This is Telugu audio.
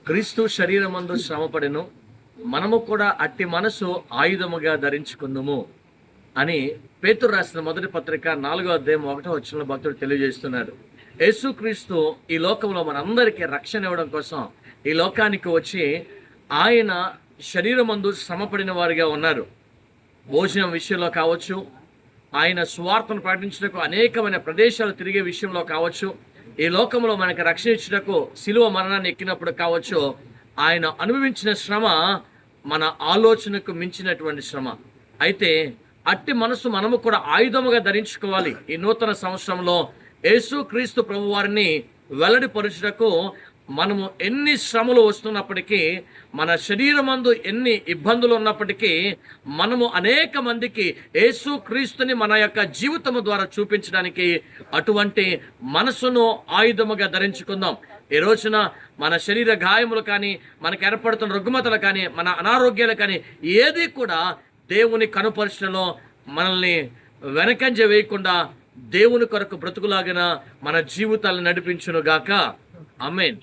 క్రీస్తు శరీరమందు శ్రమపడెను, మనము కూడా అట్టి మనసు ఆయుధముగా ధరించుకుందుము అని పేతురు రాసిన మొదటి పత్రిక 4వ అధ్యాయం 1వ వచనంలో భక్తుడు తెలియజేస్తున్నాడు. యేసుక్రీస్తు ఈ లోకంలో మనందరికీ రక్షణ ఇవ్వడం కోసం ఈ లోకానికి వచ్చి ఆయన శరీరమందు శ్రమపడిన వారిగా ఉన్నారు. భోజనం విషయంలో కావచ్చు, ఆయన సువార్తను ప్రకటించడానికి అనేకమైన ప్రదేశాలు తిరిగే విషయంలో కావచ్చు, ఈ లోకంలో మనకు రక్షణ ఇచ్చుటకు శిలువ మరణాన్ని ఎక్కినప్పుడు కావచ్చు, ఆయన అనుభవించిన శ్రమ మన ఆలోచనకు మించినటువంటి శ్రమ. అయితే అట్టి మనసు మనము కూడా ఆయుధముగా ధరించుకోవాలి. ఈ నూతన సంవత్సరంలో యేసుక్రీస్తు ప్రభు వారిని వెల్లడిపరచుటకు మనము ఎన్ని శ్రమలు వస్తున్నప్పటికీ, మన శరీరమందు ఎన్ని ఇబ్బందులు ఉన్నప్పటికీ, మనము అనేక మందికి యేసుక్రీస్తుని మన యొక్క జీవితము ద్వారా చూపించడానికి అటువంటి మనసును ఆయుధముగా ధరించుకుందాం. ఈ రోజున మన శరీర గాయములు కానీ, మనకు ఏర్పడుతున్న రుగ్మతలు కానీ, మన అనారోగ్యాలు కానీ ఏది కూడా దేవుని కనుపరచడంలో మనల్ని వెనకంజ వేయకుండా దేవుని కొరకు బ్రతుకులాగిన మన జీవితాలను నడిపించును గాక. ఆమేన్.